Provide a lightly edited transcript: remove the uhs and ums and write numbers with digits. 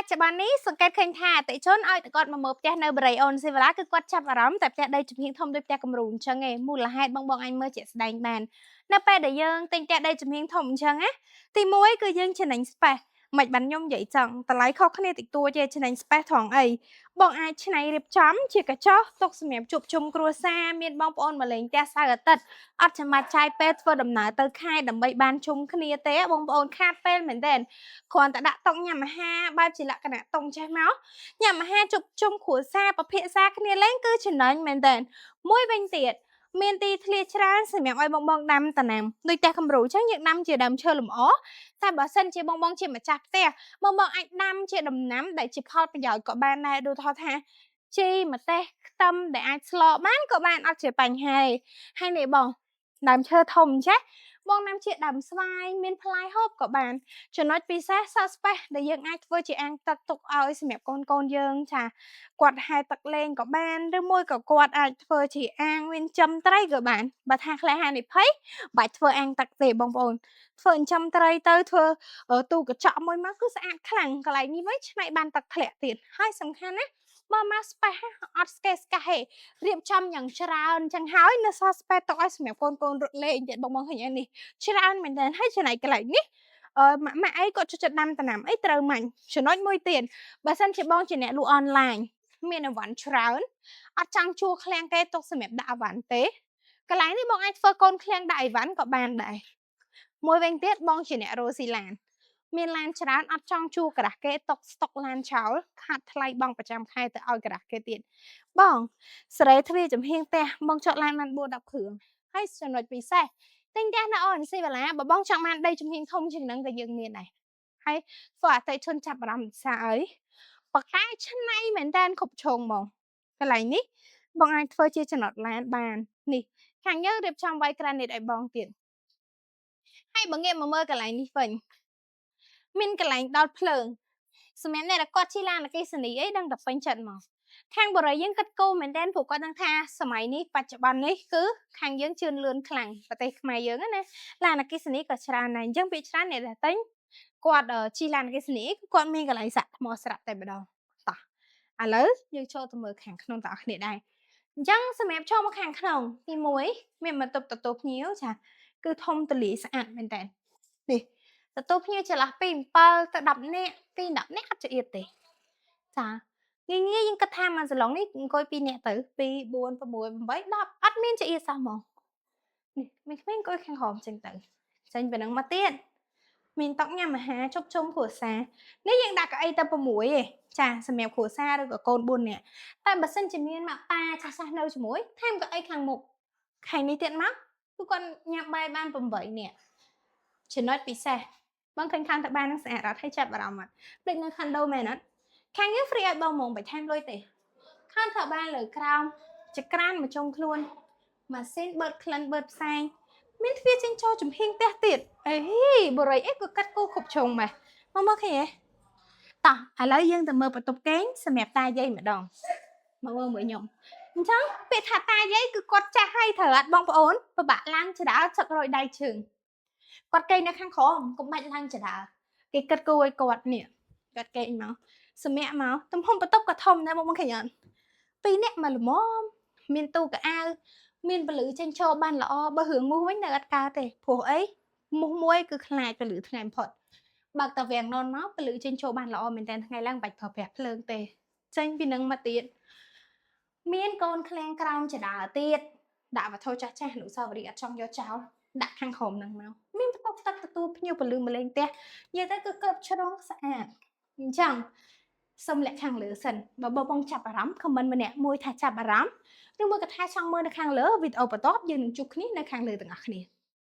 ច្ចុប្បន្ននេះសង្កេតឃើញថាអតិជនឲ្យតែគាត់មកមើលផ្ទះនៅបរិយអូនស៊ីវឡាគឺគាត់ចាប់អារម្មណ៍តែផ្ទះដីជំហៀងធំដូចផ្ទះគំរូអញ្ចឹងឯងមូលហេតុបងអញមើលជាក់ស្ដែងបាននៅពេលដែលយើងទិញផ្ទះដីជំហៀងធំអញ្ចឹងណាទី1គឺយើងចំណេញស្ប៉េសមិនបានខ្ញុំនិយាយចឹងតម្លៃខុសគ្នាតិចតួចទេចំណេញស្ប៉េសត្រង់អីបងអាចច្នៃរៀបចំជាកញ្ចក់ទុកសម្រាប់ជួបជុំគ្រួសារមានបងប្អូនមកលេងផ្ទះសៅរ៍អាទិត្យអត់ចាំបាច់ចាយពេលធ្វើដំណើរទៅខែដើម្បីបានជុំគ្នាទេបងប្អូនខាតពេលមែនទែនគ្រាន់តែដាក់តុញ៉ាំអាហារបែបជាលក្ខណៈតុងចេះមកញ៉ាំអាហារជួបជុំគ្រួសារពិភាក្សាគ្នាលេងគឺចំណេញមែនទែនមួយវិញទៀតមានទីធ្លាច្រើនសម្រាប់ឲ្យបងដាំតំណាំដូចផ្ទះគំរូអញ្ចឹងយើងដាំជាដើមឈើលម្អតែបើសិនជាបងជាម្ចាស់ផ្ទះបងអាចដាំជាដំណាំដែលជាផលប្រយោជន៍ក៏បានដែរដូចថាជីម្ទេសខ្ទឹមដែលអាចស្លបានក៏បានអត់ជាបញ្ហាទេហើយនេះបងដើមឈើធំចេះបងដាំជាដើមស្វាយមានផ្លែហូបក៏បានចំណុចពិសេសសក់ស្ប៉េសដែលយើងអាចធ្វើជាអាងទឹកទុកឲ្យសម្រាប់កូនយើងចាគាត់ហែទឹកលេងក៏បានឬមួយក៏គាត់អាចធ្វើជាអាងមានចំត្រីក៏បានបើថាខ្លះហានិភ័យបាច់ធ្វើអាងទឹកទេបងប្អូនធ្វើចិញ្ចឹមត្រីទៅធ្វើទូកញ្ចក់មួយមកគឺស្អាតខ្លាំងកន្លែងនេះវិញឆ្នៃបានទឹកធ្លាក់ទៀតហើយសំខាន់ណាបើមកស្ប៉េសអត់ស្កេស្កាហេរៀបចំយ៉ាងច្រើនអញ្ចឹងហើយនៅសល់ស្ប៉េសទុកឲ្យសម្រាប់កូនរត់លេងទៀតបងឃើញនេះច្រើនមែនទែនហើយចំណែកកន្លែងនេះម៉ាក់អីគាត់ចូលចិត្តដាំតំណាំអីត្រូវមាញ់ចំណុចមួយទៀតបើសិនជាបងជាអ្នកលក់អនឡាញមានអីវ៉ាន់ច្រើនអត់ចង់ជួលឃ្លាំងគេទុកសម្រាប់ដាក់អីវ៉ាន់ទេកន្លែងនេះបងអាចធ្វើកូនឃ្លាំងដាក់អីវ៉ាន់ក៏បានដែរមួយវិញទៀតបងជាអ្នករស់ស៊ីឡានមានឡានច្រើនអត់ចង់ជួក្រាស់គេຕົកស្តុកឡានចោលខាត់ថ្លៃបងប្រចាំខែទៅឲ្យក្រាស់គេទៀតបងសេរីទ្វារចំហៀងផ្ទះបងចតឡានបាន4 10គ្រឿងហើយចំណុចពិសេសទិញផ្ទះនៅអូនស៊ីវឡាបើបងចង់បានដីចំហៀងធំជាងហ្នឹងក៏យើងមានដែរហើយធ្វើអតិជនចាប់អារម្មណ៍សាអីបកតែឆ្នៃមែនតើគ្រប់ជ្រុងហ្មងកន្លែងនេះបងអាចធ្វើជាចំណតឡានបាននេះខាងយើងរៀបចំវាយក្រានីតឲ្យបងទៀតហើយបើងាកមកមើលកន្លែងនេះវិញមានកន្លែងដោតភ្លើងសម្រាប់អ្នកដែលគាត់ជិះឡានអគ្គិសនីអីដឹងតែពេញចិត្តមកខាងបរិយាយើងគិតគូរមែនទែនព្រោះគាត់ដឹងថាសម័យនេះបច្ចុប្បន្ននេះគឺខាងយើងជឿនលឿនខ្លាំងប្រទេសខ្មែរយើងណាឡានអគ្គិសនីក៏ច្រើនដែរអញ្ចឹងពេលច្រើនអ្នកដែលទិញគាត់ជិះឡានអគ្គិសនីគាត់មានកន្លែងសាក់ថ្មស្រាប់តែម្ដងតោះឥឡូវយើងចូលទៅមើលខាងក្នុងតើអស់គ្នាដែរអញ្ចឹងសម្រាប់ចូលមកខាងក្នុងទី1មានបន្ទប់ទទួលភ្ញៀវចាគឺធំទូលាយស្អាតមែនតើនេះទទួលភ្ញៀវចន្លោះពី7ទៅ10នាក់ពី10នាក់អត់ចៀតទេចាងាយយើងគិតថាមួយសាឡុងនេះអង្គុយ2នាក់ទៅ2 4 6 8 10អត់មានចៀតសោះហ្មងនេះមានក្មេងអង្គុយខាងក្រោមចឹងទៅចេញប៉ុណ្ណឹងមកទៀតមានតុញ៉ាំអាហារជប់ជុំគ្រួសារនេះយើងដាក់កៅអីទៅ6ឯងចាសម្រាប់គ្រួសារឬក៏កូន4នាក់តែបើសិនជាមានម៉ាក់ប៉ាចាស់នៅជាមួយថែមកៅអីខាងមុខខែនេះទៀតមកគឺគាត់ញ៉ាំបាយបាន8នាក់ចំណុចពិសេសបងឃើញខាងតបាននឹងស្អាតអត់ឲ្យចាប់អារម្មណ៍អត់ដូចនៅខុនដូមែនអត់ខាងយើង free ឲ្យបងហ្មងបាច់ថែមលុយទេខាងតបានលើក្រោមចក្រានមកចុងខ្លួនម៉ាស៊ីនបឺតក្លិនបឺតផ្សែងមានទ្វារចេញចូលចំហៀងផ្ទះទៀតអេបរិយអីក៏កាត់គោគ្រប់ជ្រុងម៉េះមកឃើញហ៎តោះឥឡូវយើងទៅមើលបន្ទប់គេងសម្រាប់តាយាយម្ដងមកមើលមួយខ្ញុំអញ្ចឹងពាក្យថាតាយាយគឺគាត់ចាស់ហើយត្រូវអត់បងប្អូនពិបាកឡើងចដើឆឹករយដៃជើងគាត់គេងនៅខាងក្រោមកុំបាច់ឡើងចដើគេគិតគូឲ្យគាត់នេះគាត់គេងមកសម្រាប់មកទំហំបន្ទប់ក៏ធំដែរបងឃើញអត់2នាក់មកល្មមមានទូកៅអៅមានពលឺចេញចូលបានល្អបើរឿងមូសវិញនៅអត់កើតទេព្រោះអីមូសមួយគឺខ្លាចពលឺថ្ងៃបំផុតបើកតាវាំងននមកពលឺចេញចូលបានល្អមែនតើថ្ងៃឡើងបាច់ប្រើប្រាស់ភ្លើងទេចេញពីនឹងមកទៀតមានកូនឃ្លាំងក្រោមចដើទៀតដាក់វត្ថុចាស់ចាស់អនុស្សាវរីយ៍អត់ចង់យកចោលដាក់ខាងក្រោមនឹងមកមានបន្ទប់ទឹកទទួលភ្ញៀវពលឺម្លេងផ្ទះនិយាយទៅគឺគ្រប់ជ្រុងស្អាតអញ្ចឹងសុំលាក់ខាងលើសិនបើបងចាប់អារម្មណ៍ខមមិនម្នាក់មួយថាចាប់អារម្មណ៍ឬមួយក៏ថាចង់មើលនៅខាងលើវីដេអូបន្ទាប់យើងនឹងជួបគ្នានៅខាងលើទាំងអស់គ្នា